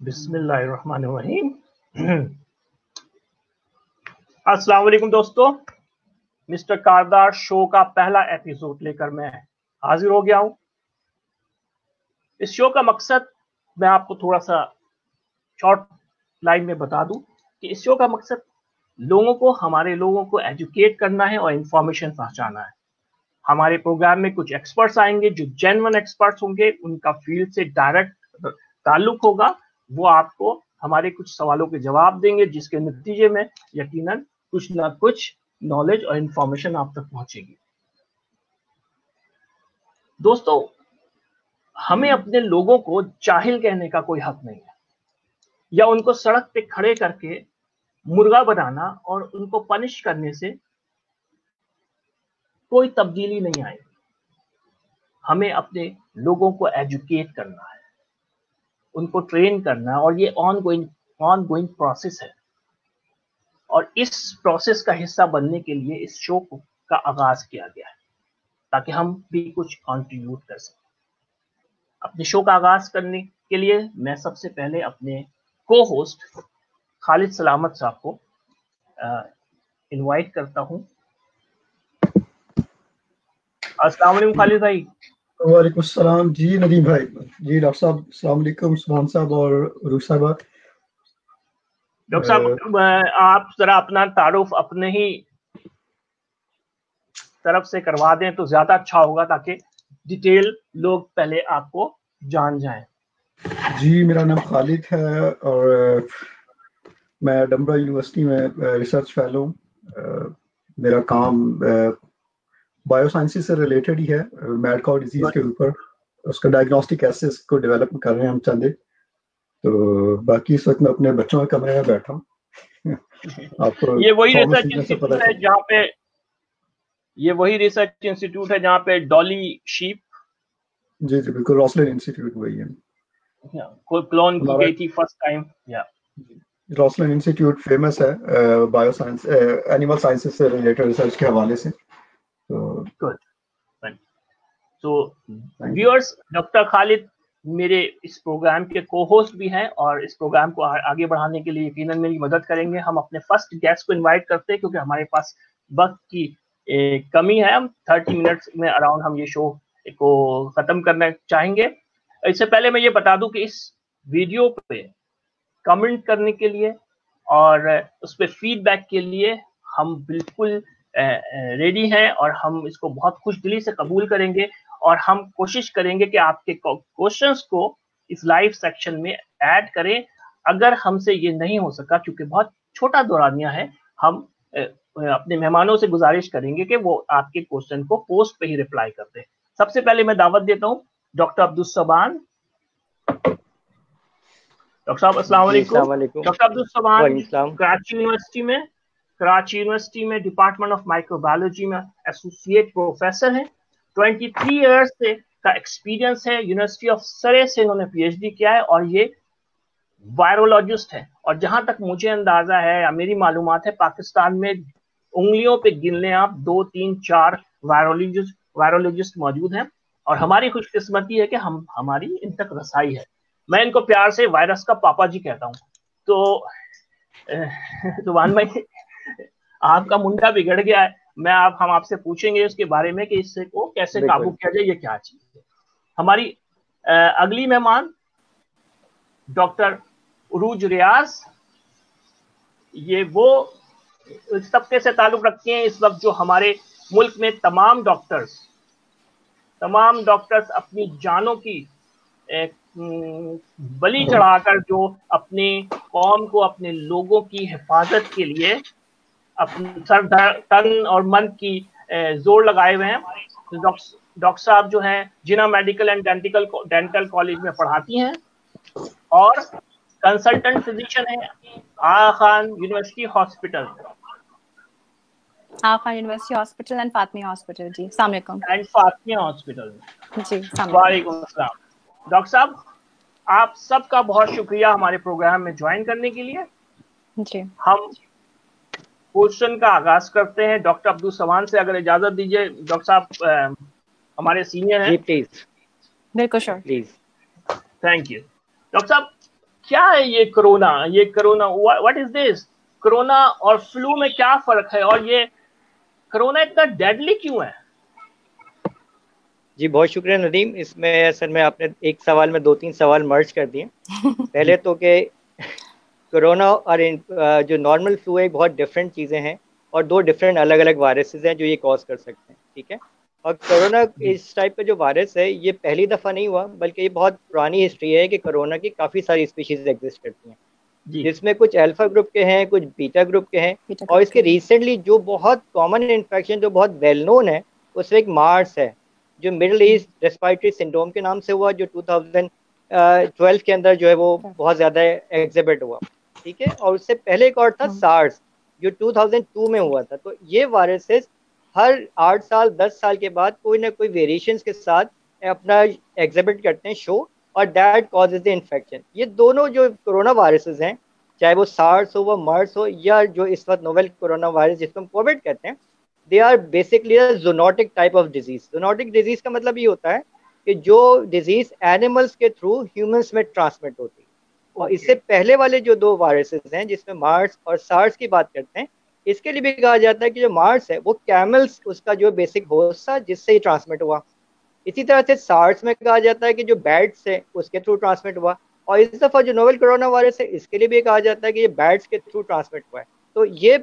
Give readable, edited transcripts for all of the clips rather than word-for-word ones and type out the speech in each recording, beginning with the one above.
बिस्मिल्लाहिर्रहमानिर्रहीम। अस्सलाम वालेकुम दोस्तों, मिस्टर कारदार शो का पहला एपिसोड लेकर मैं हाजिर हो गया हूं। इस शो का मकसद मैं आपको थोड़ा सा शॉर्ट लाइन में बता दूं कि इस शो का मकसद हमारे लोगों को एजुकेट करना है और इंफॉर्मेशन पहुंचाना है। हमारे प्रोग्राम में कुछ एक्सपर्ट्स आएंगे जो जेन्युइन एक्सपर्ट्स होंगे, उनका फील्ड से डायरेक्ट ताल्लुक होगा। वो आपको हमारे कुछ सवालों के जवाब देंगे, जिसके नतीजे में यकीनन कुछ ना कुछ नॉलेज और इंफॉर्मेशन आप तक पहुंचेगी। दोस्तों, हमें अपने लोगों को जाहिल कहने का कोई हक नहीं है, या उनको सड़क पे खड़े करके मुर्गा बनाना और उनको पनिश करने से कोई तब्दीली नहीं आएगी। हमें अपने लोगों को एजुकेट करना है, उनको ट्रेन करना है, और ये ऑनगोइंग प्रोसेस है। और इस प्रोसेस का हिस्सा बनने के लिए इस शो का आगाज किया गया है, ताकि हम भी कुछ कंट्रीब्यूट कर सकें। अपने शो का आगाज करने के लिए मैं सबसे पहले अपने को होस्ट खालिद सलामत साहब को इनवाइट करता हूं। अस्सलाम वालेकुम खालिद भाई। वालेकुम सलाम जी नदीम भाई। जी डॉक्टर साहब, अस्सलाम वालेकुम सुभान साहब और रूह साहबा। डॉक्टर साहब, आप जरा अपना तारुफ अपने ही तरफ से करवा दें तो ज्यादा अच्छा होगा, ताकि डिटेल लोग पहले आपको जान जाएं। जी, मेरा नाम खालिद है और मैं डम्बरा यूनिवर्सिटी में रिसर्च फेलो हूँ। मेरा काम बायोसाइंसेस से रिलेटेड ही है, मैड काउ डिजीज के ऊपर। उसका डायग्नोस्टिक एसेस को डेवलप कर रहे हैं हम चंदे। तो बाकी इस वक्त मैं अपने बच्चों के कमरे में बैठा हूँ। आपको ये वही रिसर्च इंस्टीट्यूट है जहाँ पे जहाँ पे डॉली शीप। जी जी बिल्कुल, रॉसलिन इंस्टीट्यूट वही है। कोई क्लोन की गई थी first time. Rosslyn institute famous है बायोसाइंस, एनिमल साइंसेस से रिलेटेड रिसर्च के हवाले से। तो गुड। तो व्यूअर्स, डॉक्टर खालिद मेरे इस प्रोग्राम के को होस्ट भी हैं, और इस प्रोग्राम को आगे बढ़ाने के लिए यकीनन मेरी मदद करेंगे। हम अपने फर्स्ट गेस्ट को इनवाइट करते हैं, क्योंकि हमारे पास वक्त की कमी है। हम 30 मिनट्स में अराउंड हम ये शो को खत्म करना चाहेंगे। इससे पहले मैं ये बता दूं कि इस वीडियो पे कमेंट करने के लिए और उस पर फीडबैक के लिए हम बिल्कुल रेडी हैं, और हम इसको बहुत खुशदिली से कबूल करेंगे। और हम कोशिश करेंगे कि आपके क्वेश्चंस को इस लाइव सेक्शन में ऐड करें। अगर हमसे ये नहीं हो सका, क्योंकि बहुत छोटा दौरानिया है, हम अपने मेहमानों से गुजारिश करेंगे कि वो आपके क्वेश्चन को पोस्ट पे ही रिप्लाई कर दें। सबसे पहले मैं दावत देता हूँ डॉक्टर अब्दुल सबान। डॉक्टर साहब अस्सलाम वालेकुम। डॉक्टर अब्दुल सबान कराची यूनिवर्सिटी में डिपार्टमेंट ऑफ माइक्रोबायोलॉजी में एसोसिएट प्रोफेसर हैं। 23 इयर्स से का एक्सपीरियंस है। यूनिवर्सिटी ऑफ सरे से इन्होंने पीएचडी किया है, और ये वायरोलॉजिस्ट है। और जहां तक मुझे अंदाजा है या मेरी मालूमात है, पाकिस्तान में उंगलियों पे गिन लें आप 2, 3, 4 वायरोलॉजिस्ट मौजूद हैं। और हमारी खुशकिस्मती है कि हमारी इन तक रसाई है। मैं इनको प्यार से वायरस का पापा जी कहता हूँ। तो सुभान भाई, आपका मुंडा बिगड़ गया है। हम आपसे पूछेंगे उसके बारे में कि इससे को कैसे काबू किया जाए, ये क्या चीज है। हमारी अगली मेहमान डॉक्टर उरूज रियाज, ये वो इस तबके से ताल्लुक रखते हैं इस वक्त जो हमारे मुल्क में तमाम डॉक्टर्स अपनी जानों की बलि चढ़ाकर जो अपनी कौम को, अपने लोगों की हिफाजत के लिए अपने सर तन और मन की जोर लगाए हुए हैं। डॉक्टर साहब जो हैं Jinnah medical and dental college में पढ़ाती हैं, और कंसल्टेंट फिजिशियन है Aga Khan university hospital and Fatima hospital. जी अस्सलाम वालेकुम। एंड फातिमा हॉस्पिटल जी वालेकुम अस्सलाम। डॉक्टर साहब, आप सबका बहुत शुक्रिया हमारे प्रोग्राम में ज्वाइन करने के लिए। जी, हम क्वेश्चन का आगाज करते हैं डॉक्टर अब्दुल सबान से, अगर इजाजत दीजिए। डॉक्टर साहब हमारे सीनियर हैं। जी प्लीज। बिल्कुल sure. Please. Thank you. Doctor साहब, क्या है ये corona what is this? Corona और फ्लू में क्या फर्क है, और ये कोरोना इतना डेडली क्यों है? जी बहुत शुक्रिया नदीम। इसमें असल में आपने एक सवाल में 2-3 सवाल मर्ज कर दिए। पहले तो कि कोरोना और जो नॉर्मल फ्लू है बहुत डिफरेंट चीज़ें हैं, और 2 डिफरेंट अलग अलग वायरसेस हैं जो ये कॉज कर सकते हैं, ठीक है। और कोरोना इस टाइप का जो वायरस है ये पहली दफ़ा नहीं हुआ, बल्कि ये बहुत पुरानी हिस्ट्री है कि कोरोना की काफ़ी सारी स्पीशीज एग्जिस्ट करती हैं, जिसमें कुछ अल्फा ग्रुप के हैं, कुछ बीटा ग्रुप के हैं, और इसके रिसेंटली जो बहुत कॉमन इन्फेक्शन जो बहुत वेल नोन है उसमें एक मार्स है जो मिडिल ईस्ट रेस्पिरेटरी सिंड्रोम के नाम से हुआ, जो 2012 के अंदर जो है वो बहुत ज़्यादा एग्जिबिट हुआ, ठीक है। और उससे पहले एक और था सार्स जो 2002 में हुआ था। तो ये वायरसेस हर 8 साल 10 साल के बाद कोई ना कोई वेरिएशंस के साथ अपना एग्जिबिट करते हैं शो, और दैट कॉजेज द इन्फेक्शन। ये दोनों जो कोरोना वायरसेस हैं, चाहे वो सार्स हो, वो मर्स हो, या जो इस वक्त नोवेल कोरोना वायरस जिसको हम कोविड कहते हैं, they are basically a zoonotic type of disease. Zoonotic disease का मतलब ये होता है कि जो डिजीज एनिमल्स के थ्रू ह्यूमंस में ट्रांसमिट होती है। और इससे पहले वाले जो 2 वायरसेस हैं जिसमें मार्स और सार्स की बात करते हैं, इसके लिए भी कहा जाता है कि जो मार्स है वो कैमल्स उसका जो बेसिक होस्ट था जिससे ही ट्रांसमिट हुआ। इसी तरह से सार्स में कहा जाता है कि जो बैट्स है उसके थ्रू ट्रांसमिट हुआ, और इस दफ़ा जो नोवेल कोरोना वायरस है इसके लिए भी कहा जाता है कि ये बैट्स के थ्रू ट्रांसमिट हुआ है। तो ये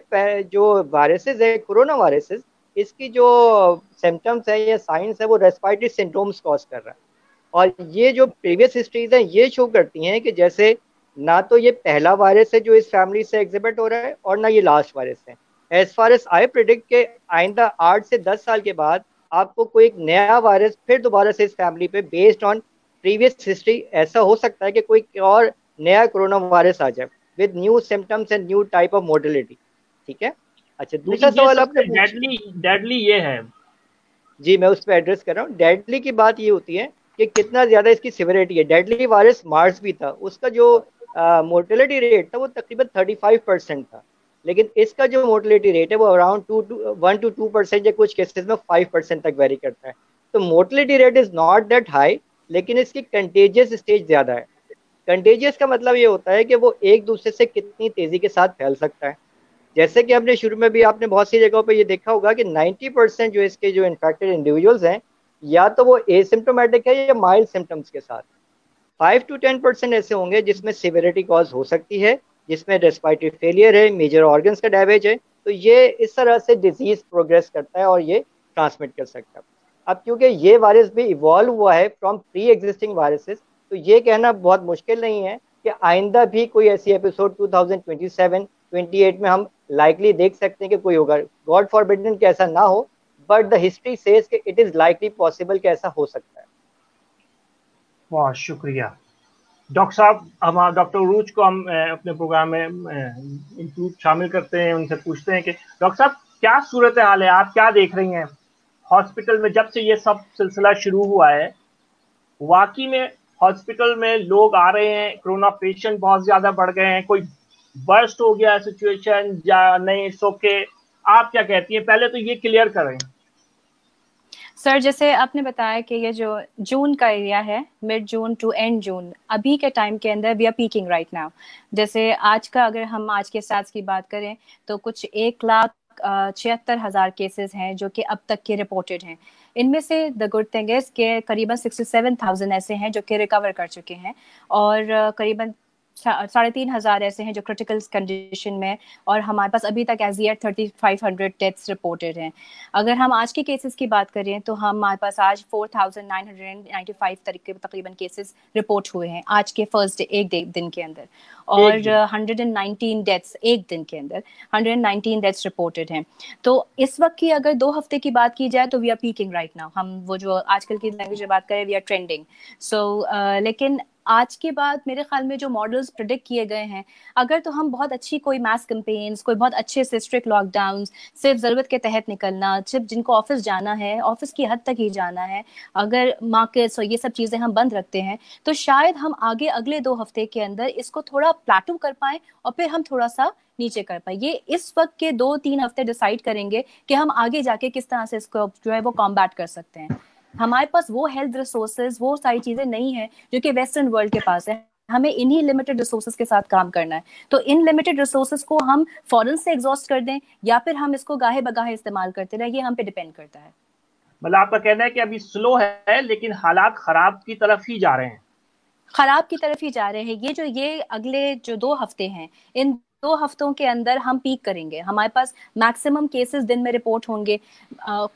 जो वायरसेस है कोरोना वायरसेस, इसकी जो सिम्टम्स है या साइंस है वो रेस्पिरेटरी सिंड्रोम्स कॉज कर रहा है। और ये जो प्रीवियस हिस्ट्रीज हैं ये शो करती हैं कि जैसे ना तो ये पहला वायरस है जो इस फैमिली से एग्जिबिट हो रहा है, और ना ये लास्ट वायरस है। As far as I predict के आइंदा 8 से 10 साल के बाद आपको कोई एक नया वायरस फिर दोबारा से इस फैमिली पे बेस्ड ऑन प्रीवियस हिस्ट्री ऐसा हो सकता है कि कोई और नया कोरोना वायरस आ जाए with new symptoms and new type of modality, ठीक है। अच्छा, दूसरा सवाल आपने डेडली ये है। जी मैं उस पर एड्रेस कर रहा हूँ। डेडली की बात ये होती है कि कितना ज्यादा इसकी सिवियरिटी है। डेडली वायरस मार्स भी था, उसका जो मोर्टेलिटी रेट था वो तकरीबन 35% था, लेकिन इसका जो मोर्टेलिटी रेट है वो अराउंड 1 to 2% या कुछ केसेस में 5% तक वेरी करता है। तो mortality rate is not that high, लेकिन इसकी कंटेजियस स्टेज ज्यादा है। कंटेजियस का मतलब ये होता है कि वो एक दूसरे से कितनी तेजी के साथ फैल सकता है। जैसे कि हमने शुरू में भी आपने बहुत सी जगहों पे ये देखा होगा कि 90% जो इसके जो इन्फेक्टेड इंडिविजुअल्स हैं या तो वो एसिम्प्टोमेटिक है या माइल्ड सिम्टम्स के साथ। 5 to 10% ऐसे होंगे जिसमें सिवियरिटी कॉज हो सकती है, जिसमें रेस्पिरेटरी फेलियर है, मेजर ऑर्गन्स का डैमेज है। तो ये इस तरह से डिजीज प्रोग्रेस करता है और ये ट्रांसमिट कर सकता है। अब क्योंकि ये वायरस भी इवॉल्व हुआ है फ्रॉम प्री एग्जिस्टिंग वायरसेस, तो ये कहना बहुत मुश्किल नहीं है कि आइंदा भी कोई ऐसी एपिसोड 2027-28 में हम लाइकली देख सकते हैं कि कोई होगा। गॉड फॉरबिडन कि ऐसा ना हो, बट द हिस्ट्री सेज कि इट इज लाइकली पॉसिबल कि ऐसा हो सकता है। बहुत शुक्रिया डॉक्टर साहब। हम डॉक्टर उरूज को हम अपने प्रोग्राम में इंक्लूड शामिल करते हैं, उनसे पूछते हैं कि डॉक्टर साहब क्या सूरत हाल है, आप क्या देख रही हैं हॉस्पिटल में जब से ये सब सिलसिला शुरू हुआ है? वाकई में हॉस्पिटल में लोग आ रहे हैं, कोरोना पेशेंट बहुत ज्यादा बढ़ गए हैं, कोई बर्स्ट हो गया सिचुएशन या नहीं? सोके आप क्या कहती हैं, पहले तो ये क्लियर करें। सर जैसे आपने बताया कि ये जो जून का एरिया है, mid June to end June, अभी के टाइम के अंदर we are peaking right now. जैसे आज का अगर हम आज के स्टैट्स की बात करें तो कुछ 1,76,000 केसेस हैं जो कि अब तक के रिपोर्टेड हैं। इनमें से द गुड थिंग इज के करीबन 67,000 ऐसे हैं जो कि रिकवर कर चुके हैं, और करीबन 3,500 ऐसे हैं जो क्रिटिकल कंडीशन में, और हमारे पास अभी तक एज येट 3,500 डेथ्स रिपोर्टेड हैं। अगर हम आज के केसेस की बात करें तो हमारे पास आज 4,995 तकरीबन केसेस रिपोर्ट हुए हैं आज के फर्स्ट डे, एक दिन के अंदर, और 119 डेथ्स एक दिन के अंदर 119 डेथ्स रिपोर्टेड हैं। तो इस वक्त की अगर 2 हफ्ते की बात की जाए तो we are peaking right now. हम वो जो आजकल की लैंग्वेज में बात करें, वी आर ट्रेंडिंग। लेकिन आज के बाद मेरे ख्याल में जो मॉडल्स प्रेडिक्ट किए गए हैं, अगर तो हम बहुत अच्छी कोई मास कैंपेन्स, कोई बहुत अच्छे से स्ट्रिक्ट लॉकडाउन, सिर्फ ज़रूरत के तहत निकलना, सिर्फ जिनको ऑफिस जाना है ऑफिस की हद तक ही जाना है, अगर मार्केट्स और ये सब चीज़ें हम बंद रखते हैं तो शायद हम आगे अगले 2 हफ्ते के अंदर इसको थोड़ा प्लाटू कर पाएँ और फिर हम थोड़ा सा नीचे कर पाए। ये इस वक्त के 2-3 हफ्ते डिसाइड करेंगे कि हम आगे जाके किस तरह से इसको जो है वो कॉम्बैट कर सकते हैं। हमारे पास वो हेल्थ रिसोर्सेज, वो सारी चीजें नहीं है जो कि वेस्टर्न वर्ल्ड के पास है। हमें इन्हीं लिमिटेड रिसोर्सेज के साथ काम करना है। तो इन लिमिटेड रिसोर्सेज को हम फौरन से एग्जॉस्ट कर दें या फिर हम इसको गाहे बगाहे इस्तेमाल करते रहें, ये हम पे डिपेंड करता है। मतलब आपका कहना है कि अभी स्लो है लेकिन हालात खराब की तरफ ही जा रहे हैं, खराब की तरफ ही जा रहे हैं। ये अगले जो 2 हफ्ते हैं, इन 2 हफ्तों के अंदर हम पीक करेंगे। हमारे पास मैक्सिमम केसेस दिन में रिपोर्ट होंगे,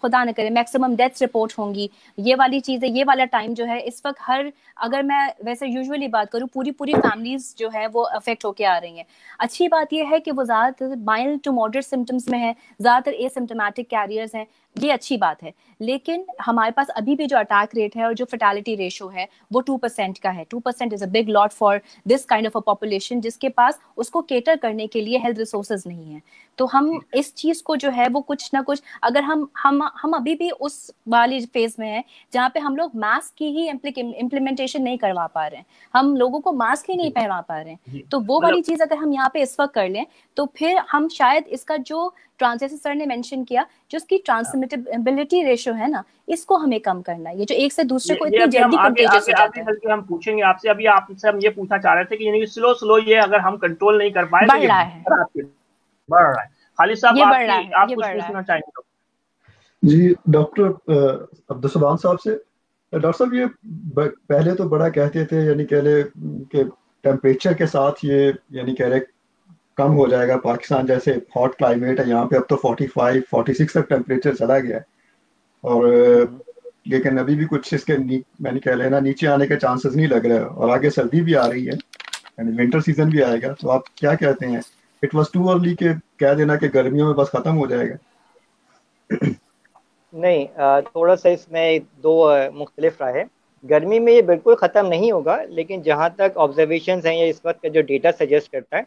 खुदा न करे मैक्सिमम डेथ्स रिपोर्ट होंगी। ये वाली चीजें, ये वाला टाइम जो है इस वक्त अगर मैं वैसे यूजुअली बात करूं, पूरी फैमिलीज जो है वो अफेक्ट होके आ रही हैं। अच्छी बात ये है कि वो ज्यादातर माइल्ड टू मॉडरेट सिम्टम्स में है, ज्यादातर एसिम्टोमेटिक कैरियर्स हैं, ये अच्छी बात है। लेकिन हमारे पास अभी भी जो अटैक रेट है और जो फैटेलिटी रेशो है वो 2% का है। 2% is a big lot for this kind of a population जिसके पास उसको केटर करने के लिए हेल्थ रिसोर्सेज नहीं है। तो हम इस चीज को जो है वो कुछ ना कुछ, अगर हम अभी भी उस वाली फेज में है जहाँ पे हम लोग मास्क की ही इम्प्लीमेंटेशन नहीं करवा पा रहे हैं, हम लोगों को मास्क ही नहीं पहना पा रहे हैं। तो वो वाली चीज अगर हम यहाँ पे इस वक्त कर लें तो फिर हम शायद इसका जो जैसे सर ने मेंशन किया, जो इसकी ट्रांसमिटेबिलिटी रेशो है ना, इसको हमें कम करना है। ये जो एक से दूसरे को इतनी जल्दी कंटेजियस हो जाता है। हम पूछेंगे आपसे, अभी आपसे हम ये पूछना चाह रहे थे कि यानी स्लो ये अगर हम कंट्रोल नहीं कर पाए बढ़ रहा है। खालिद साहब आप कुछ पूछना चाहेंगे? जी डॉक्टर अब्दुल साहब से। डॉक्टर साहब, ये पहले तो बड़ा कहते थे, यानी कह ले कि टेम्परेचर के साथ ये यानी कह रहे कम हो जाएगा। पाकिस्तान जैसे हॉट क्लाइमेट है, यहाँ पे अब तो 45-46 तक टेम्परेचर चला गया है, और लेकिन अभी भी कुछ इसके मैंने कह लेना नीचे आने के चांसेस नहीं लग रहे हैं, और आगे सर्दी भी आ रही है, यानी विंटर सीजन भी आएगा। तो आप क्या कहते हैं, इट वाज टू अर्ली के कह देना कि गर्मियों में बस खत्म हो जाएगा? नहीं, थोड़ा सा इसमें 2 मुख्तलिफ राय है। गर्मी में ये बिल्कुल ख़त्म नहीं होगा, लेकिन जहाँ तक ऑब्जर्वेशंस हैं या इस वक्त का जो डेटा सजेस्ट करता है,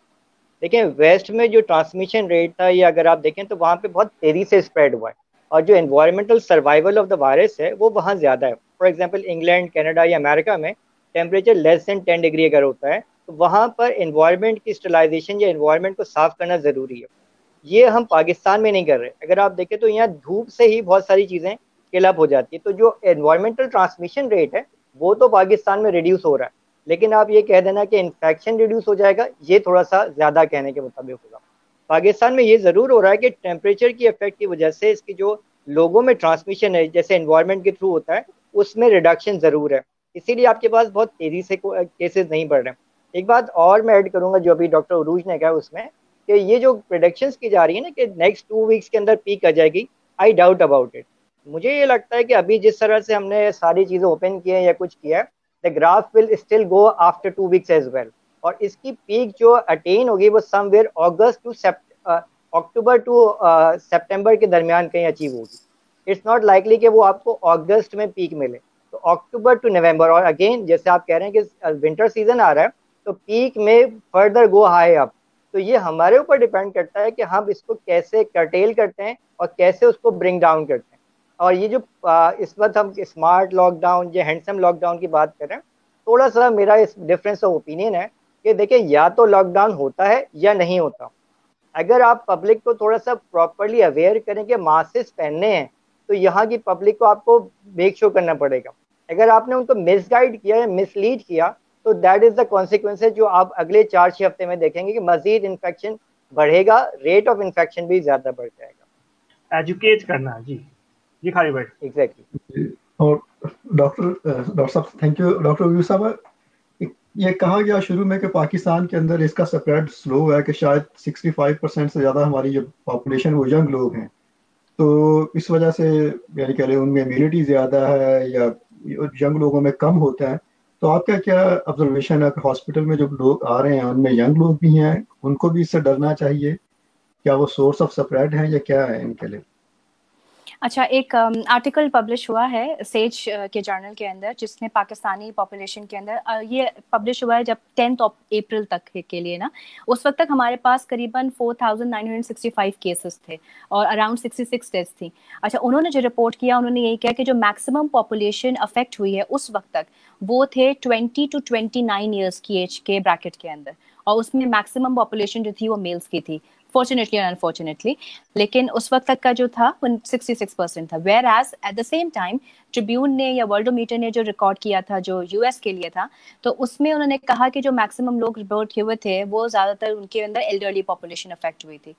देखिए वेस्ट में जो ट्रांसमिशन रेट था, ये अगर आप देखें तो वहाँ पे बहुत तेज़ी से स्प्रेड हुआ है, और जो environmental survival of the virus है वो वहाँ ज़्यादा है। फॉर एग्जांपल इंग्लैंड, कनाडा या अमेरिका में टेम्परेचर लेस देन 10 डिग्री अगर होता है तो वहाँ पर एनवायरमेंट की स्टरलाइजेशन या एनवायरमेंट को साफ करना ज़रूरी है। ये हम पाकिस्तान में नहीं कर रहे। अगर आप देखें तो यहाँ धूप से ही बहुत सारी चीज़ें किल अप हो जाती है। तो जो एनवायरमेंटल ट्रांसमिशन रेट है वो तो पाकिस्तान में रिड्यूस हो रहा है, लेकिन आप ये कह देना कि इन्फेक्शन रिड्यूस हो जाएगा, ये थोड़ा सा ज़्यादा कहने के मुताबिक होगा। पाकिस्तान में ये ज़रूर हो रहा है कि टेम्परेचर की इफेक्ट की वजह से इसकी जो लोगों में ट्रांसमिशन है जैसे एनवायरमेंट के थ्रू होता है उसमें रिडक्शन ज़रूर है, इसीलिए आपके पास बहुत तेज़ी से केसेस नहीं बढ़ रहे हैं। एक बात और मैं ऐड करूँगा जो अभी डॉक्टर उरूज ने कहा उसमें, कि ये जो प्रेडिक्शंस की जा रही है ना कि नेक्स्ट 2 वीक्स के अंदर पीक आ जाएगी, आई डाउट अबाउट इट। मुझे ये लगता है कि अभी जिस तरह से हमने सारी चीज़ें ओपन की है या कुछ किया है, the graph will still go after 2 weeks as well, और इसकी पीक जो अटेन होगी वो समवेयर अक्टूबर टू सितंबर के दरमियान कहीं अचीव होगी। इट्स नॉट लाइकली कि वो आपको अगस्त में पीक मिले, तो अक्टूबर टू नवंबर, और अगेन जैसे आप कह रहे हैं कि विंटर सीजन आ रहा है तो पीक में फर्दर गो हाई अप। तो ये हमारे ऊपर डिपेंड करता है कि हम इसको कैसे कर्टेल करते हैं और कैसे उसको ब्रिंग डाउन करते हैं। और ये जो इस वक्त हम स्मार्ट लॉकडाउन या हैंडसम लॉकडाउन की बात कर रहे हैं, थोड़ा सा मेरा इस डिफरेंस ऑफ ओपिनियन है कि देखिए या तो लॉकडाउन होता है या नहीं होता। अगर आप पब्लिक को थोड़ा सा प्रॉपरली अवेयर करें कि मास्क पहनने हैं, तो यहाँ की पब्लिक को आपको मेक श्योर करना पड़ेगा। अगर आपने उनको मिसगाइड किया या मिसलीड किया तो दैट इज द कॉन्सिक्वेंसेज जो आप अगले 4-6 हफ्ते में देखेंगे कि मजीद इन्फेक्शन बढ़ेगा, रेट ऑफ इन्फेक्शन भी ज्यादा बढ़ जाएगा। एजुकेट करना जी खाली भाई। एग्जैक्टली। और डॉक्टर साहब, थैंक यू। डॉक्टर उरूज साहब, ये कहा गया शुरू में कि पाकिस्तान के अंदर इसका स्प्रेड स्लो है, कि शायद 65% से ज़्यादा हमारी जो पॉपुलेशन वो यंग लोग हैं, तो इस वजह से यानी कह रहे उनमें इम्यूनिटी ज़्यादा है या यंग लोगों में कम होता है। तो आपका क्या ऑब्जर्वेशन है कि हॉस्पिटल में जो लोग आ रहे हैं उनमें यंग लोग भी हैं, उनको भी इससे डरना चाहिए? क्या वो सोर्स ऑफ स्प्रेड है या क्या है इनके लिए? अच्छा, एक आर्टिकल पब्लिश हुआ है सेज के जर्नल के अंदर, जिसने पाकिस्तानी पॉपुलेशन के अंदर ये पब्लिश हुआ है जब 10 अप्रैल तक के लिए ना, उस वक्त तक हमारे पास करीबन 4,965 केसेस थे और अराउंड 66 डेथ्स थी। अच्छा, उन्होंने जो रिपोर्ट किया उन्होंने यही किया कि जो मैक्सिमम पॉपुलेशन अफेक्ट हुई है उस वक्त तक वो थे 20 to 29 ईयर्स की एज के ब्रैकेट के अंदर, और उसमें मैक्सिमम पॉपुलेशन जो थी वो मेल्स की थी। फॉर्चुनेटली और अनफॉर्चुनेटली, लेकिन उस वक्त तक का जो था वो 66% था। Whereas at the same time Tribune ने या वर्ल्डोमीटर ने जो रिकॉर्ड किया था जो यूएस के लिए था, तो उसमें उन्होंने कहा कि जो मैक्सिमम लोग रिपोर्ट हुए थे वो ज्यादातर उनके अंदर एल्डरली पॉपुलेशन अफेक्ट हुई थी,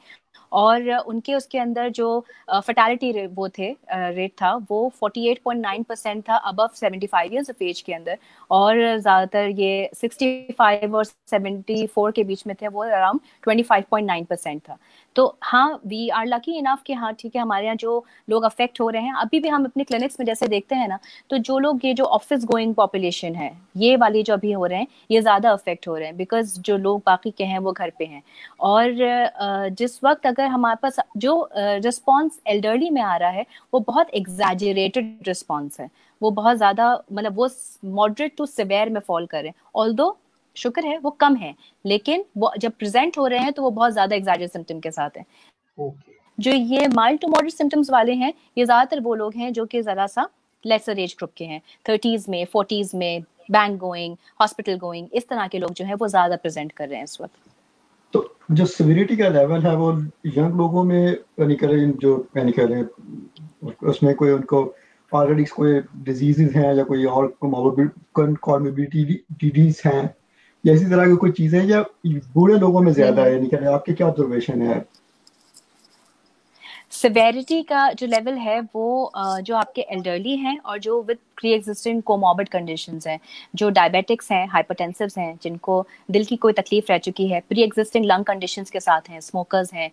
और उनके उसके अंदर जो फर्टालिटी वो थे रेट था वो 48.9% था अबव 75 ईयर्स ऑफ एज के अंदर, और ज़्यादातर ये 65 और 74 के बीच में थे वो अराउंड 25.9% था। तो हाँ, वी आर लकी इनफ कि हाँ ठीक है, हमारे यहाँ जो लोग अफेक्ट हो रहे हैं अभी भी हम अपने क्लिनिक्स में जैसे देखते हैं ना, तो जो लोग ये जो ऑफिस गोइंग पॉपुलेशन है ये वाली जो अभी हो रहे हैं ये ज़्यादा अफेक्ट हो रहे हैं, बिकॉज जो लोग बाकी के हैं वो घर पे हैं। और जिस वक्त अगर हमारे पास जो रिस्पॉन्स एल्डरली में आ रहा है वो बहुत एग्जैजरेटेड रिस्पॉन्स है, वो बहुत ज़्यादा मतलब वो मॉडरेट टू सिवियर में फॉल कर रहे हैं, ऑल्दो शुक्र है वो कम है, लेकिन वो जब प्रेजेंट हो रहे हैं तो वो बहुत ज्यादा एग्जैजरेटेड सिम्टम के साथ हैं। जो ये माइल्ड टू मॉडरेट सिम्टम्स वाले हैं ये ज्यादातर वो लोग हैं जो कि जरा सा लेसर एज ग्रुप के हैं, 30s में 40s में, बैंक गोइंग, हॉस्पिटल गोइंग, इस तरह के लोग जो हैं वो ज्यादा प्रेजेंट कर रहे हैं इस वक्त। तो जो सिविरिटी का लेवल है वो यंग लोगों में यानी करें जो यानी करें उसमें कोई उनको ऑलरेडी कोई डिजीजेज हैं या कोई और कॉर्मोबिलिटीज हैं या इसी तरह की कोई चीजें, या बूढ़े लोगों में ज्यादा है, यानी कि आपकी क्या ऑब्जर्वेशन है? सिवेरिटी का जो लेवल है वो जो आपके एल्डरली हैं और जो with pre existing comorbid conditions हैं, जो डायबिटिक्स हैं, हाइपरटेंसिव्स हैं, जिनको दिल की कोई तकलीफ रह चुकी है, प्री एग्जिस्टिंग लंग कंडीशंस के साथ हैं, स्मोकर्स हैं,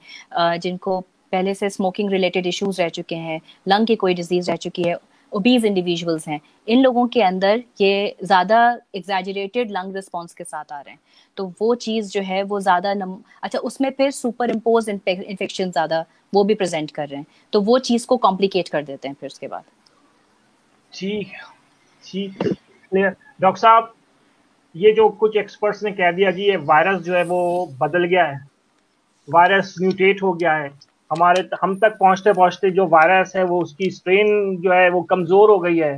जिनको पहले से स्मोकिंग रिलेटेड इश्यूज रह चुके हैं, लंग की कोई डिजीज रह चुकी है, ओबीज इंडिविजुअल्स हैं, इन लोगों के अंदर ये ज़्यादा एग्जैजरेटेड लंग रिस्पॉन्स के साथ आ रहे हैं। तो वो चीज़ जो है वो ज़्यादा अच्छा उसमें फिर सुपर इम्पोज इन्फेक्शन ज़्यादा वो भी प्रेजेंट कर रहे हैं, तो वो चीज़ को कॉम्प्लिकेट कर देते हैं फिर उसके बाद। ठीक ठीक क्लियर। डॉक्टर साहब, ये जो कुछ एक्सपर्ट्स ने कह दिया जी ये वायरस जो है वो बदल गया है, वायरस म्यूटेट हो गया है, हम तक पहुंचते पहुंचते जो वायरस है वो उसकी स्ट्रेन जो है वो कमजोर हो गई है,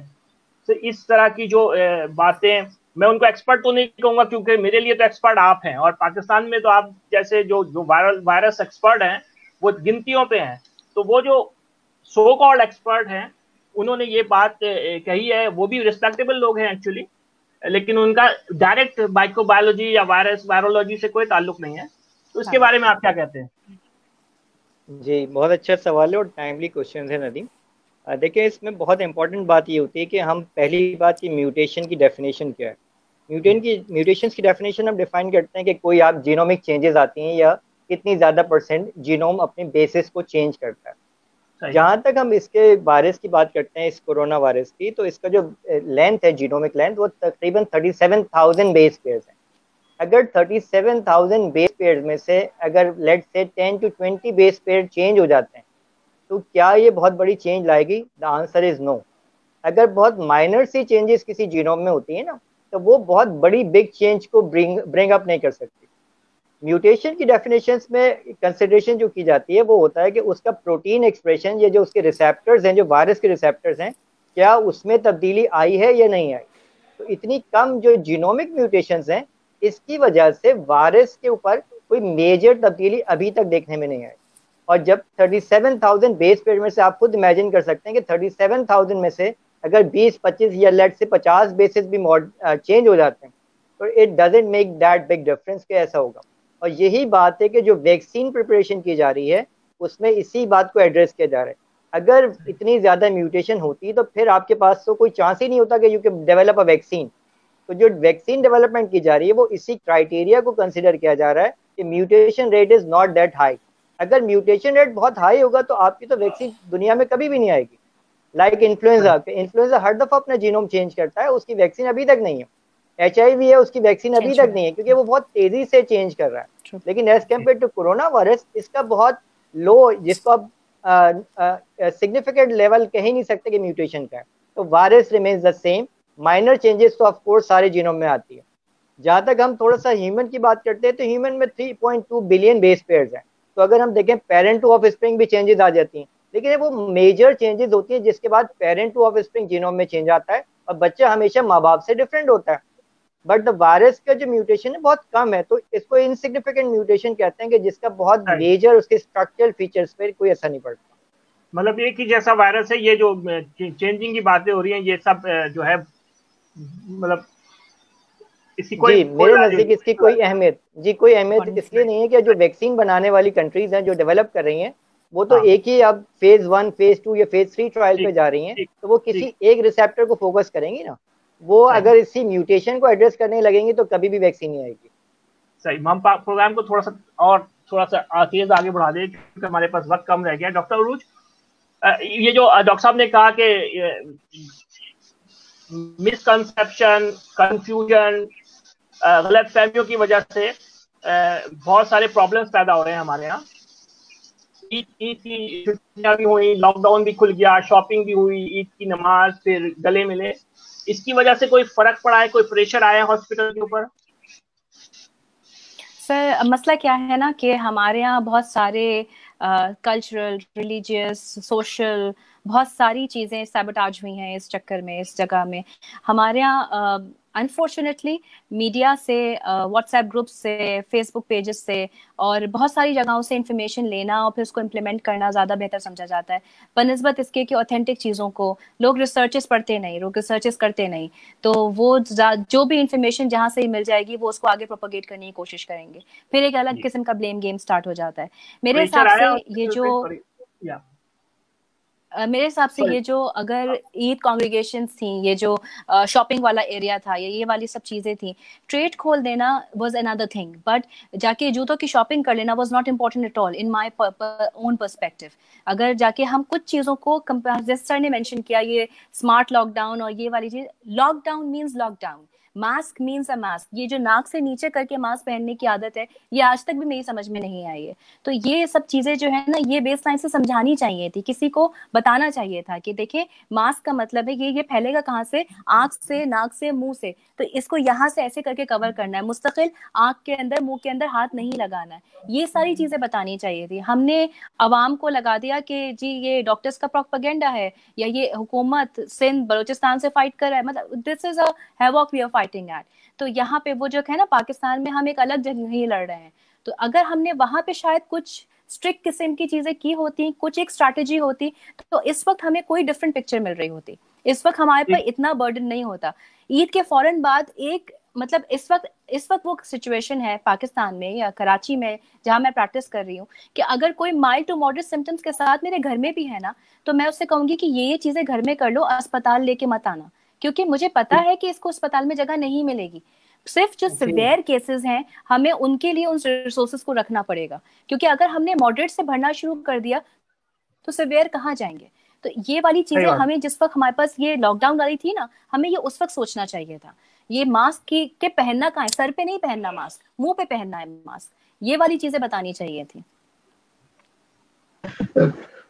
तो इस तरह की जो बातें, मैं उनको एक्सपर्ट तो नहीं कहूंगा क्योंकि मेरे लिए तो एक्सपर्ट आप हैं, और पाकिस्तान में तो आप जैसे जो जो वायरस एक्सपर्ट हैं वो गिनतियों पे हैं, तो वो जो सो कॉल्ड एक्सपर्ट हैं उन्होंने ये बात कही है, वो भी रिस्पेक्टेबल लोग हैं एक्चुअली, लेकिन उनका डायरेक्ट माइक्रोबायोलॉजी या वायरोलॉजी से कोई ताल्लुक नहीं है, तो इसके बारे में आप क्या कहते हैं? जी, बहुत अच्छा सवाल है और टाइमली क्वेश्चन है नदीम। देखिए, इसमें बहुत इंपॉर्टेंट बात ये होती है कि हम पहली बात की म्यूटेशन की डेफिनेशन क्या है। म्यूटेशन की डेफिनेशन हम डिफाइन करते हैं कि कोई आप जीनोमिक चेंजेस आती हैं या कितनी ज़्यादा परसेंट जीनोम अपने बेसिस को चेंज करता है। जहाँ तक हम इसके वायरस की बात करते हैं, इस कोरोना वायरस की, तो इसका जो लेंथ है, जीनोमिक लेंथ, वो तकरीबन 37,000 बेस पेयर्स हैं। अगर 37,000 बेस पेयर में से अगर लेट से 10 to 20 बेस पेयर चेंज हो जाते हैं तो क्या ये बहुत बड़ी चेंज लाएगी? The answer is no. अगर बहुत माइनर सी चेंजेस किसी जीनोम में होती है ना, तो वो बहुत बड़ी बिग चेंज को ब्रिंग अप नहीं कर सकती। म्यूटेशन की डेफिनेशंस में कंसिडरेशन जो की जाती है वो होता है कि उसका प्रोटीन एक्सप्रेशन, ये जो उसके रिसेप्टर्स हैं, जो वायरस के रिसेप्टर्स हैं, क्या उसमें तब्दीली आई है या नहीं आई। तो इतनी कम जो जीनोमिक म्यूटेशंस हैं, इसकी वजह से वायरस के ऊपर कोई मेजर तब्दीली अभी तक देखने में नहीं आई। और जब 37,000 बेस पेयर में से आप खुद इमेजिन कर सकते हैं कि 37,000 में से अगर 20-25 या लेट से 50 बेसिस भी चेंज हो जाते हैं तो it doesn't make that big difference कि ऐसा होगा। और यही बात है कि जो वैक्सीन प्रिपरेशन की जा रही है उसमें इसी बात को एड्रेस किया जा रहा है। अगर इतनी ज़्यादा म्यूटेशन होती तो फिर आपके पास तो कोई चांस ही नहीं होता कि you can develop a vaccine. तो जो वैक्सीन डेवलपमेंट की जा रही है वो इसी क्राइटेरिया को कंसिडर किया जा रहा है कि mutation rate is not that high. अगर म्यूटेशन रेट बहुत हाई होगा तो आपकी तो वैक्सीन दुनिया में कभी भी नहीं आएगी। लाइक इन्फ्लुएंजा हर दफा अपना जीनोम चेंज करता है, उसकी वैक्सीन अभी तक नहीं है। HIV है, उसकी वैक्सीन अभी तक नहीं है क्योंकि वो बहुत तेजी से चेंज कर रहा है। लेकिन as compared to corona virus इसका बहुत लो, जिसको आप सिग्निफिकेंट लेवल कह ही नहीं सकते कि म्यूटेशन का है। तो virus remains the same, minor changes तो ऑफ कोर्स सारे जीनोम में आती है। जहां तक हम थोड़ा सा ह्यूमन की बात करते हैं तो ह्यूमन में 3.2 बिलियन बेस पेयर्स हैं। तो अगर हम देखें पेरेंट टू ऑफ स्प्रिंग भी चेंजेस आ जाती हैं, लेकिन वो मेजर चेंजेस होती हैं जिसके बाद parent two of spring genome में चेंज आता है और बच्चा हमेशा माँ बाप से डिफरेंट होता है। बट द वायरस का जो म्यूटेशन है बहुत कम है, तो इसको इनसिग्निफिकेंट म्यूटेशन कहते हैं कि जिसका बहुत मेजर उसके स्ट्रक्चरल फीचर्स पे कोई असर नहीं पड़ता। मतलब एक ही जैसा वायरस है, ये जो चेंजिंग की बातें हो रही हैं ये सब जो है मतलब इसकी कोई जी मेरे नजदीक इसकी कोई अहमियत इसलिए नहीं है कि जो वैक्सीन बनाने वाली कंट्रीज हैं जो डेवलप कर रही हैं वो तो एक ही अब फेज 1 फेज 2 या फेज 3 ट्रायल पे जा रही हैं, तो वो किसी एक रिसेप्टर को फोकस करेंगी ना, वो अगर इसी म्यूटेशन को एड्रेस करने लगेंगे तो कभी भी वैक्सीन नहीं आएगी। सही, हम प्रोग्राम को थोड़ा सा तेज आगे बढ़ा दें क्योंकि हमारे पास वक्त कम रह गया। डॉक्टर उरूज, ये जो डॉक्टर साहब ने कहा कि मिसकंसेप्शन, कंफ्यूजन, गलत फहमियों की वजह से बहुत सारे प्रॉब्लम्स पैदा हो रहे हैं हमारे यहाँ। ईद की छुट्टियां भी हुई, लॉकडाउन भी खुल गया, शॉपिंग भी हुई, ईद की नमाज, फिर गले मिले, इसकी वजह से कोई फर्क पड़ा है, कोई प्रेशर आया हॉस्पिटल के ऊपर? सर मसला क्या है ना कि हमारे यहाँ बहुत सारे कल्चरल, रिलीजियस, सोशल बहुत सारी चीज़ें सैबोटाज हुई हैं इस चक्कर में, इस जगह में। हमारे यहाँ अनफॉर्चुनेटली मीडिया से, व्हाट्सएप ग्रुप से, फेसबुक पेजेस से और बहुत सारी जगहों से इंफॉर्मेशन लेना और फिर उसको इम्प्लीमेंट करना ज़्यादा बेहतर समझा जाता है बनस्बत इसके कि ऑथेंटिक चीज़ों को लोग रिसर्चेस पढ़ते नहीं, लोग रिसर्चेस करते नहीं, तो वो जो भी इंफॉर्मेशन जहाँ से मिल जाएगी वो उसको आगे प्रोपोगेट करने की कोशिश करेंगे, फिर एक अलग किस्म का ब्लेम गेम स्टार्ट हो जाता है। मेरे हिसाब से ये जो अगर ईद कॉन्ग्रीगेशंस थी, ये जो शॉपिंग वाला एरिया था, ये वाली सब चीजें थी, ट्रेड खोल देना वाज अनदर थिंग, बट जाके जूतों की शॉपिंग कर लेना was not important at all in my own perspective. अगर जाके हम कुछ चीजों को जैसे सर ने मेंशन किया, ये स्मार्ट लॉकडाउन और ये वाली चीज, lockdown means lockdown, mask means a mask, ये जो नाक से नीचे करके मास्क पहनने की आदत है ये आज तक भी मेरी समझ में नहीं आई है। तो ये सब चीजें जो है ना, ये बेसलाइन से समझानी चाहिए थी, किसी को बताना चाहिए था कि देखिए मास्क का मतलब है ये फैलेगा कहाँ से, आंख से, नाक से, मुंह से, तो इसको यहाँ से ऐसे करके कवर करना है, मुस्तकिल आंख के अंदर, मुंह के अंदर हाथ नहीं लगाना है, ये सारी चीजें बतानी चाहिए थी। हमने अवाम को लगा दिया कि जी ये डॉक्टर्स का प्रोपेगेंडा है या ये हुकूमत सिंध बलूचिस्तान से फाइट कर रहा है, मतलब this is a havoc we are fighting at. तो यहाँ पे वो जो है ना, पाकिस्तान में हम एक अलग जंग नहीं लड़ रहे हैं, तो अगर हमने वहां पे शायद कुछ स्ट्रिक्ट किस्म की चीजें की होती, कुछ एक स्ट्रैटेजी होती, तो इस वक्त हमें कोई डिफरेंट पिक्चर मिल रही होती, इस वक्त हमारे पर इतना बर्डन नहीं होता। ईद के फौरन बाद एक मतलब इस वक्त वो सिचुएशन है पाकिस्तान में या कराची में जहां मैं प्रैक्टिस कर रही हूँ कि अगर कोई माइल्ड टू मॉडरेट सिम्टम्स के साथ मेरे घर में भी है ना, तो मैं उससे कहूंगी कि ये चीजें घर में कर लो, अस्पताल लेके मत आना, क्योंकि मुझे पता है कि इसको अस्पताल में जगह नहीं मिलेगी। सिर्फ जो सिवियर केसेस हैं हमें उनके लिए उन रिसोर्सेज को रखना पड़ेगा, क्योंकि अगर हमने मॉडरेट से भरना शुरू कर दिया तो सिवियर कहाँ जाएंगे। तो ये वाली चीजें हमें जिस वक्त हमारे पास ये लॉकडाउन वाली थी ना, हमें ये उस वक्त सोचना चाहिए था। ये मास्क के पहनना कहाँ है, सर पे नहीं पहनना मास्क, मुंह पे पहनना है मास्क, ये वाली चीजें बतानी चाहिए थी।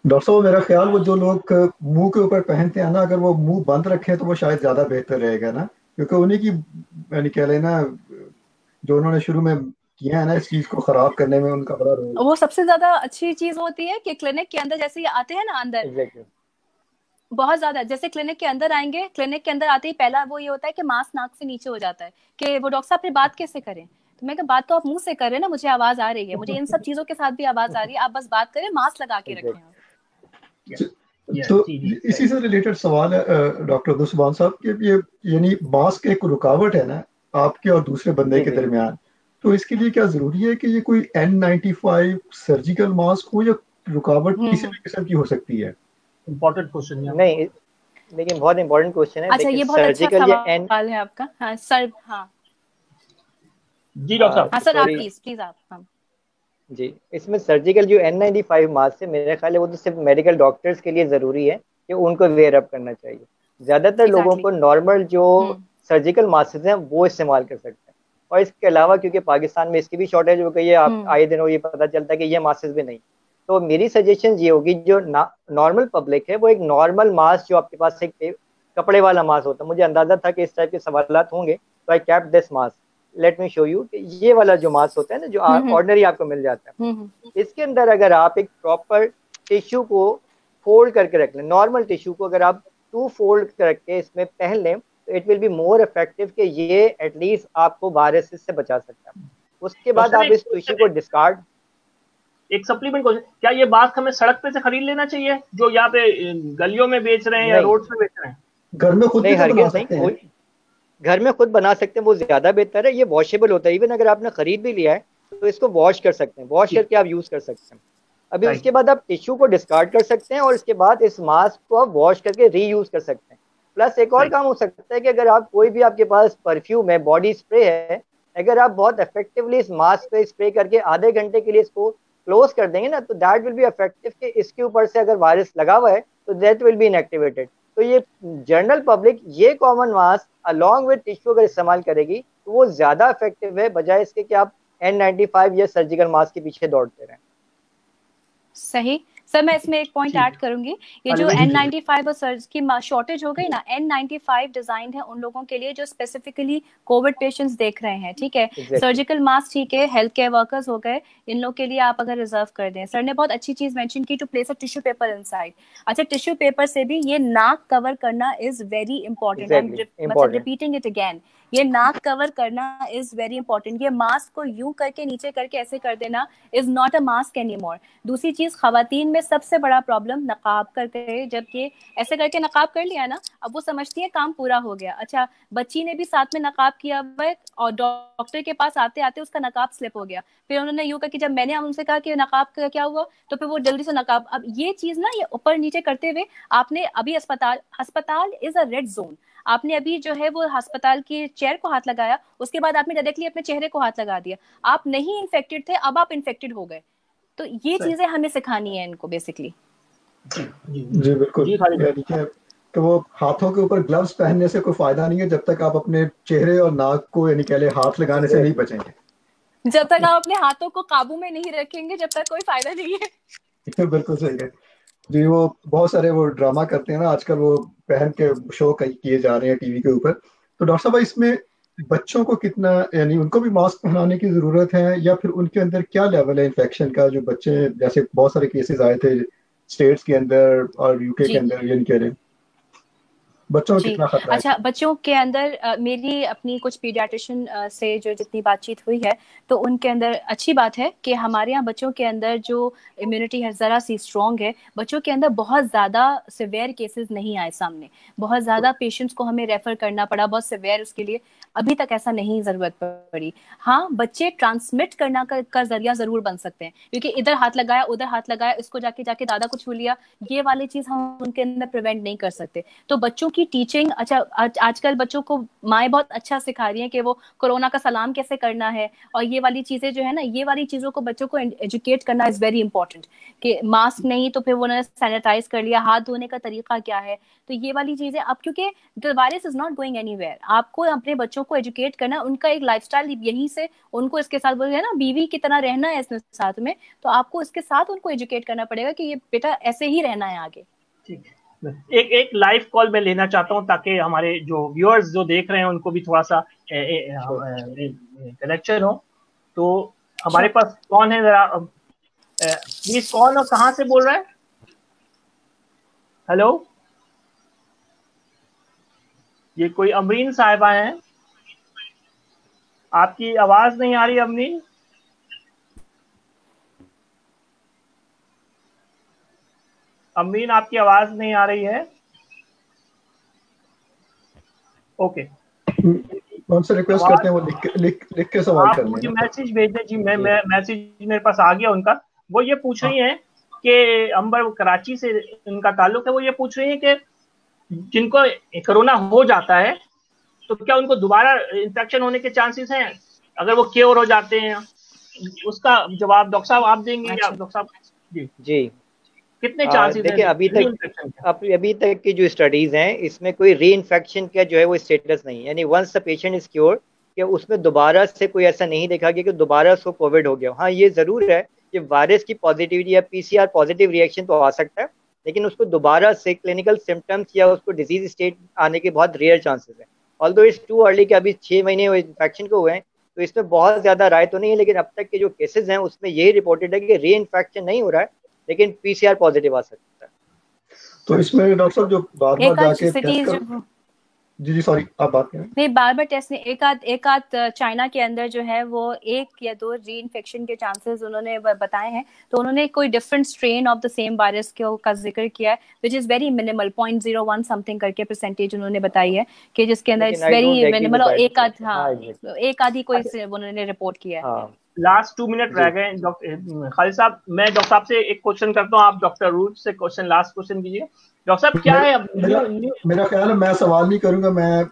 डॉक्टर साहब मेरा ख्याल वो जो लोग मुंह के ऊपर पहनते हैं ना, अगर वो मुंह बंद रखें तो वो शायद ज्यादा बेहतर रहेगा ना, क्योंकि उन्हीं की यानी कह लेना जो उन्होंने शुरू में किया है ना इस चीज को खराब करने में उनका बड़ा रोल। वो सबसे ज्यादा अच्छी चीज होती है कि क्लिनिक के अंदर जैसे आते हैं ना अंदर, बहुत ज्यादा जैसे क्लिनिक के अंदर आएंगे, क्लिनिक के अंदर आते ही पहला वो ये होता है कि मास्क नाक से नीचे हो जाता है कि वो डॉक्टर साहब फिर बात कैसे करें, तो मैं कहा बात तो आप मुंह से कर रहे हैं ना, मुझे आवाज आ रही है, मुझे इन सब चीजों के साथ भी आवाज आ रही है, आप बस बात करें, मास्क लगा के रखें। तो इसी से रिलेटेड सवाल है डॉक्टर अब्दुल साहब कि ये यानी मास्क एक रुकावट है ना आपके और दूसरे बंदे के दरमियान, तो इसके लिए क्या जरूरी है कि ये कोई N95 सर्जिकल मास्क हो या रुकावट किसी भी किस्म की हो सकती है? इम्पोर्टेंट क्वेश्चन है। नहीं लेकिन बहुत इम्पोर्टेंट क्वेश्चन है। अच्छा ये बहुत अच्छा सवाल है आपका। हाँ सर। हाँ जी डॉक्टर साहब। हाँ सर आप प्लीज आप। हाँ जी, इसमें सर्जिकल जो N95 मास्क है मेरे ख्याल है वो तो सिर्फ मेडिकल डॉक्टर्स के लिए जरूरी है कि उनको वेयर अप करना चाहिए। ज्यादातर लोगों को नॉर्मल जो सर्जिकल मास्क हैं वो इस्तेमाल कर सकते हैं, और इसके अलावा क्योंकि पाकिस्तान में इसकी भी शॉर्टेज हो गई है, आप आए दिनों ये पता चलता है कि ये मास्क भी नहीं, तो मेरी सजेशन ये होगी जो नॉर्मल पब्लिक है वो एक नॉर्मल मास्क जो आपके पास एक कपड़े वाला मास्क होता है, मुझे अंदाजा था कि इस टाइप के सवाल होंगे, तो I kept this mask, let me show you. ये वाला जो मास्क होता है ना जो ऑर्डिनरी आपको मिल जाता है, इसके अंदर अगर आप एक प्रॉपर टिश्यू को फोल्ड करके रख लें, नॉर्मल टिश्यू को अगर आप 2 फोल्ड करके इसमें पहन लें, तो तो it will be more effective कि ये एटलीस्ट आपको वायरसेस से बचा सकता है। उसके बाद आप इस टिश्यू को डिस्कार्ड। एक सप्लीमेंट क्वेश्चन, क्या ये मास्क हमें सड़क पे से खरीद लेना चाहिए जो यहाँ पे गलियों में बेच रहे हैं या रोड पे बेच रहे हैं? घर में खुद नहीं, भी बना सकते हैं। घर में खुद बना सकते हैं, वो ज्यादा बेहतर है। ये वॉशेबल होता है, इवन अगर आपने खरीद भी लिया है तो इसको वॉश कर सकते हैं, वॉश करके आप यूज कर सकते हैं। अभी उसके बाद आप टिश्यू को डिस्कार्ड कर सकते हैं और इसके बाद इस मास्क को आप वॉश करके रीयूज कर सकते हैं। प्लस एक और काम हो सकता है कि अगर आप कोई भी आपके पास परफ्यूम है, बॉडी स्प्रे है, अगर आप बहुत इफेक्टिवली इस मास्क पे स्प्रे करके आधे घंटे के लिए इसको क्लोज कर देंगे ना, तो दैट विल बी इफेक्टिव कि इसके ऊपर से अगर वायरस लगा हुआ है तो दैट विल बी इनएक्टिवेटेड। तो ये जनरल पब्लिक ये common mask along with tissue अगर इस्तेमाल करेगी तो वो ज्यादा इफेक्टिव है, बजाय इसके कि आप N95 या सर्जिकल मास्क के पीछे दौड़ते रहें। सही सर, मैं इसमें एक पॉइंट ऐड करूंगी, ये जो N95 और सर्ज की शॉर्टेज हो गई ना, N95 डिजाइन है उन लोगों के लिए जो स्पेसिफिकली कोविड पेशेंट्स देख रहे हैं, ठीक है। सर्जिकल मास्क ठीक है, हेल्थ केयर वर्कर्स हो गए, इन लोग के लिए आप अगर रिजर्व कर दें। सर ने बहुत अच्छी चीज मेंशन की, to place a tissue paper inside. अच्छा, टिश्यू पेपर से भी ये नाक कवर करना इज वेरी इंपॉर्टेंट, मतलब रिपीटिंग इट अगेन, ये नाक कवर करना इज वेरी इंपॉर्टेंट। ये मास्क को यूं करके नीचे करके ऐसे कर देना is not a mask any more. दूसरी चीज, खवातीन में सबसे बड़ा प्रॉब्लम नकाब करके, जब ये ऐसे करके नकाब कर लिया ना, अब वो समझती है काम पूरा हो गया। अच्छा, बच्ची ने भी साथ में नकाब किया हुआ है और डॉक्टर के पास आते आते उसका नकाब स्लिप हो गया, फिर उन्होंने यूं कहा कि जब मैंने उनसे कहा कि नकाब का क्या हुआ, तो फिर वो जल्दी से नकाब। अब ये चीज ना, ये ऊपर नीचे करते हुए आपने अभी अस्पताल इज अ रेड जोन, आपने अभी जो है वो अस्पताल की चेयर को हाथ लगाया, उसके बाद आपने डायरेक्टली अपने चेहरे को हाथ लगा दिया, आप नहीं इन्फेक्टेड थे, अब आप इन्फेक्टेड हो गए। तो ये चीजें हमें सिखानी है इनको बेसिकली। जी बिल्कुल, यानी कि वो हाथों के ऊपर ग्लव्स पहनने से कोई फायदा नहीं है जब तक आप अपने चेहरे और नाक को यानी कह ले हाथ लगाने से नहीं बचेंगे। जब तक आप अपने हाथों को काबू में नहीं रखेंगे, जब तक कोई फायदा नहीं है। बिल्कुल सही है जी। वो बहुत सारे वो ड्रामा करते हैं ना आजकल, वो पहन के शो किए जा रहे हैं टीवी के ऊपर। तो डॉक्टर साहब, इसमें बच्चों को कितना, यानी उनको भी मास्क पहनाने की जरूरत है, या फिर उनके अंदर क्या लेवल है इन्फेक्शन का? जो बच्चे, जैसे बहुत सारे केसेस आए थे स्टेट्स के अंदर और यूके के अंदर, यानी कह रहे बच्चों में कितना खतरा है? अच्छा, बच्चों के अंदर मेरी अपनी कुछ पीडियाट्रिशियन से जो जितनी बातचीत हुई है, तो उनके अंदर अच्छी बात है कि हमारे यहाँ बच्चों के अंदर जो इम्यूनिटी है जरा सी स्ट्रॉन्ग है, बच्चों के अंदर बहुत ज्यादा सिवियर केसेस नहीं आए सामने, बहुत ज्यादा पेशेंट्स को हमें रेफर करना पड़ा बहुत सिवियर, उसके लिए अभी तक ऐसा नहीं जरूरत पड़ी। हाँ, बच्चे ट्रांसमिट करना का जरिया जरूर बन सकते हैं, क्योंकि इधर हाथ लगाया उधर हाथ लगाया, इसको जाके दादा को छू लिया, ये वाली चीज हम उनके अंदर प्रिवेंट नहीं कर सकते। तो बच्चों की टीचिंग, अच्छा आजकल बच्चों को माएँ बहुत अच्छा सिखा रही हैं कि वो कोरोना का सलाम कैसे करना है, और ये वाली चीजें जो है ना, ये वाली चीजों को बच्चों को एजुकेट करना इज वेरी इंपॉर्टेंट, कि मास्क नहीं तो फिर वो उन्होंने सैनिटाइज कर लिया, हाथ धोने का तरीका क्या है। तो ये वाली चीजें अब, क्योंकि the virus is not going anywhere, आपको अपने बच्चों को एजुकेट करना, उनका एक लाइफस्टाइल यहीं से उनको इसके साथ, बोल है ना बीवी की तरह रहना है इसमें साथ में, तो आपको इसके साथ उनको एजुकेट करना पड़ेगा कि ये बेटा ऐसे ही रहना है आगे। ठीक है, एक लाइव कॉल मैं लेना चाहता हूं ताकि हमारे जो व्यूअर्स जो देख रहे हैं उनको भी थोड़ा सा कनेक्शन हो। तो हमारे पास कौन है, जरा प्लीज, कौन और कहां से बोल रहा है? हेलो, ये कोई अमरीन साहिबा हैं? आपकी आवाज नहीं आ रही अमरीन। अमरीन, आपकी आवाज नहीं आ रही है। ओके, उनसे रिक्वेस्ट करते हैं वो लिख के सवाल कर लें। मुझे मैसेज भेज दें जी, मैं मैसेज मेरे पास आ गया उनका। वो ये पूछ रही हैं कि अंबर कराची से इनका ताल्लुक है, वो ये पूछ रही हैं कि जिनको कोरोना हो जाता है तो क्या उनको दोबारा इन्फेक्शन होने के चांसेस हैं अगर वो क्योर हो जाते हैं? उसका जवाब डॉक्टर साहब आप देंगे या डॉक्टर साहब? जी कितने चांसेस हैं? देखिए अभी तक की जो स्टडीज हैं इसमें कोई री इन्फेक्शन का जो है वो स्टेटस नहीं है, यानी once the patient is cure कि उसमें दोबारा से कोई ऐसा नहीं देखा गया कि दोबारा उसको कोविड हो गया। हाँ, ये जरूर है कि वायरस की पॉजिटिविटी या PCR पॉजिटिव रिएक्शन तो आ सकता है, लेकिन उसको दोबारा से क्लिनिकल सिम्टम्स या उसको डिजीज स्टेट आने के बहुत रेयर चांसेस है। ऑल्दो इट्स टू अर्ली कि अभी 6 महीने इन्फेक्शन को हुए हैं, तो इसमें बहुत ज्यादा राय तो नहीं है, लेकिन अब तक के जो केसेस हैं उसमें यही रिपोर्टेड है कि री इन्फेक्शन नहीं हो रहा है, लेकिन PCR पॉजिटिव आ सकता है। तो इसमें डॉक्टर साहब जो बार-बार जाके जी सॉरी, आप बात करें। नहीं, बार बार टेस्ट नहीं, एक आध चाइना के अंदर जो है वो 1 या 2 री इन्फेक्शन के चांसेस उन्होंने बताए हैं, तो उन्होंने कोई different strain of the same virus का जिक्र किया है, which is very minimal, 0.01 something करके परसेंटेज उन्होंने बताई है कि जिसके अंदर इट्स वेरी मिनिमल, और एक आध, हाँ, एक आधी कोई उन्होंने रिपोर्ट किया है। लास्ट 2 मिनट रह गए डॉक्टर खालिद साहब, मैं डॉक्टर साहब से एक क्वेश्चन करता हूँ, आप डॉक्टर रूज से क्वेश्चन, लास्ट क्वेश्चन कीजिए। डॉक्टर साहब क्या है मेरा ख्याल है मैं सवाल नहीं करूंगा, मैं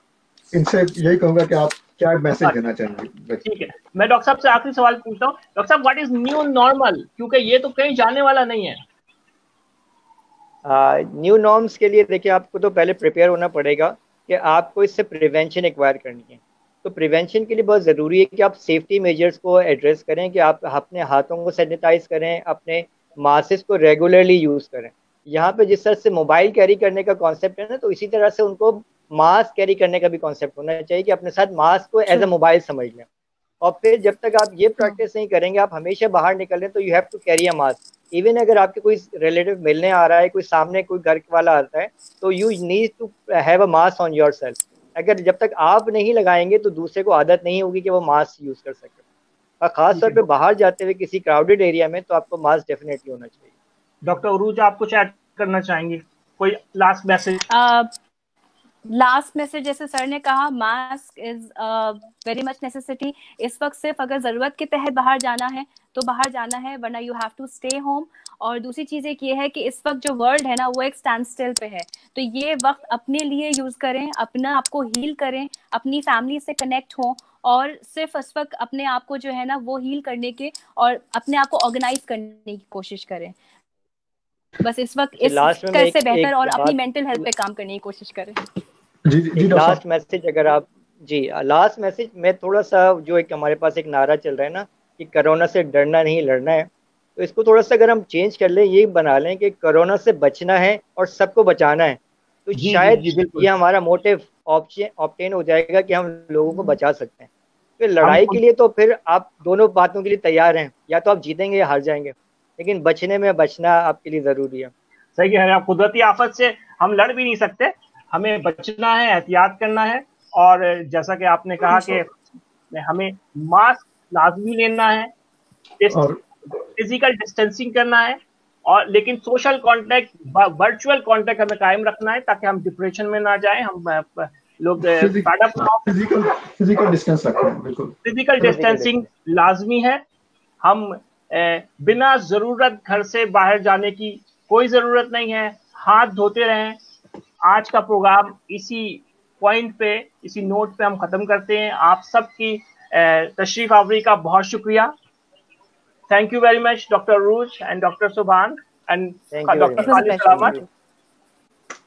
इनसे यही कहूंगा कि आप क्या मैसेज देना चाहेंगे। ठीक है, मैं डॉक्टर साहब से आखिरी सवाल पूछता हूँ। डॉक्टर साहब, व्हाट इज न्यू नॉर्मल, क्योंकि ये तो कहीं जाने वाला नहीं है। न्यू नॉर्म्स के लिए देखिए, आपको तो पहले प्रिपेयर होना पड़ेगा कि आपको इससे प्रिवेंशन एक्वायर करनी है। तो प्रिवेंशन के लिए बहुत ज़रूरी है कि आप सेफ्टी मेजर्स को एड्रेस करें, कि आप अपने हाथों को सैनिटाइज करें, अपने मास्क को रेगुलरली यूज़ करें। यहाँ पे जिस तरह से मोबाइल कैरी करने का कॉन्सेप्ट है ना, तो इसी तरह से उनको मास्क कैरी करने का भी कॉन्सेप्ट होना चाहिए कि अपने साथ मास्क को एज अ मोबाइल समझ लें। और फिर जब तक आप ये प्रैक्टिस नहीं करेंगे, आप हमेशा बाहर निकल रहे, तो you have to carry a mask. Even अगर आपके कोई रिलेटिव मिलने आ रहा है, कोई सामने कोई घर वाला आता है, तो you need to have a mask on your self. अगर जब तक आप नहीं लगाएंगे तो दूसरे को आदत नहीं होगी कि वो मास्क यूज कर सके। और खास तौर पे बाहर जाते हुए किसी क्राउडेड एरिया में तो आपको मास्क डेफिनेटली होना चाहिए। डॉक्टर उरूज, आप कुछ ऐड करना चाहेंगे, कोई लास्ट मैसेज? लास्ट मैसेज, जैसे सर ने कहा, mask is very much necessity. इस वक्त सिर्फ अगर जरूरत के तहत बाहर जाना है तो बाहर जाना है, वरना you have to stay home. और दूसरी चीज एक ये है कि इस वक्त जो वर्ल्ड है ना, वो एक स्टैंड स्टिल पे है, तो ये वक्त अपने लिए यूज करें, अपना आपको हील करें, अपनी फैमिली से कनेक्ट हो, और सिर्फ इस वक्त अपने आप को जो है ना वो हील करने के और अपने आप को ऑर्गेनाइज करने की कोशिश करें। बस इस वक्त इस से बेहतर और अपनी मेंटल हेल्थ पे काम करने की कोशिश करें। जी लास्ट मैसेज, अगर आप जी लास्ट मैसेज में थोड़ा सा, जो एक हमारे पास एक नारा चल रहा है ना कि कोरोना से डरना नहीं लड़ना है, तो इसको थोड़ा सा अगर हम चेंज कर लें, ये बना लें कि कोरोना से बचना है और सबको बचाना है, तो शायद ये हमारा मोटिव ऑब्टेन हो जाएगा कि हम लोगों को बचा सकते हैं। फिर लड़ाई के लिए तो फिर आप दोनों बातों के लिए तैयार हैं, या तो आप जीतेंगे या हार जाएंगे, लेकिन बचना आपके लिए जरूरी है। सही कह रहे हैं आप, कुदरती आफत से हम लड़ भी नहीं सकते, हमें बचना है, एहतियात करना है। और जैसा कि आपने कहा कि हमें मास्क लाजमी लेना है, फिजिकल डिस्टेंसिंग करना है, और लेकिन सोशल कांटेक्ट, वर्चुअल कांटेक्ट हमें कायम रखना है, ताकि हम डिप्रेशन में ना जाएं, हम लोग फिजिकल डिस्टेंस रखें। बिल्कुल, फिजिकल डिस्टेंसिंग लाजमी है। हम बिना जरूरत घर से बाहर जाने की कोई जरूरत नहीं है, हाथ धोते रहें। आज का प्रोग्राम इसी पॉइंट पे, इसी नोट पे हम खत्म करते हैं। आप सबकी तशरीफ आवरी का बहुत शुक्रिया। Thank you very much doctor ROUGE and doctor सुभान एंड डॉक्टर खालिद सलामत।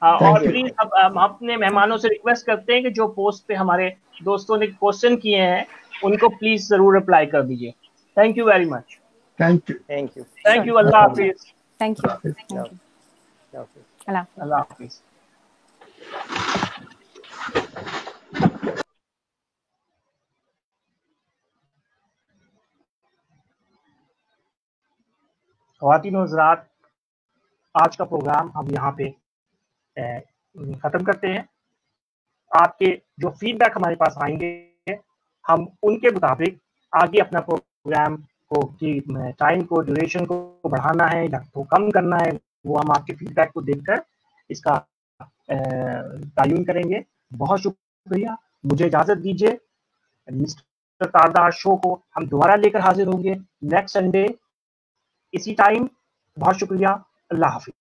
और प्लीज हम अपने मेहमानों से रिक्वेस्ट करते हैं कि जो पोस्ट पे हमारे दोस्तों ने क्वेश्चन किए हैं उनको प्लीज जरूर रिप्लाई कर दीजिए। Thank you very much. Thank you. अल्लाह हाफिज। Thank you. अल्लाह हाफिज। ख़वातीन और हज़रात, आज का प्रोग्राम हम यहाँ पे ख़त्म करते हैं। आपके जो फीडबैक हमारे पास आएंगे, हम उनके मुताबिक आगे अपना प्रोग्राम को की टाइम को, ड्यूरेशन को बढ़ाना है या तो कम करना है, वो हम आपके फीडबैक को देखकर इसका तयन करेंगे। बहुत शुक्रिया, मुझे इजाज़त दीजिए। मिस्टर तारदार शो को हम दोबारा लेकर हाजिर होंगे नेक्स्ट संडे इसी टाइम। बहुत शुक्रिया, अल्लाह हाफिज।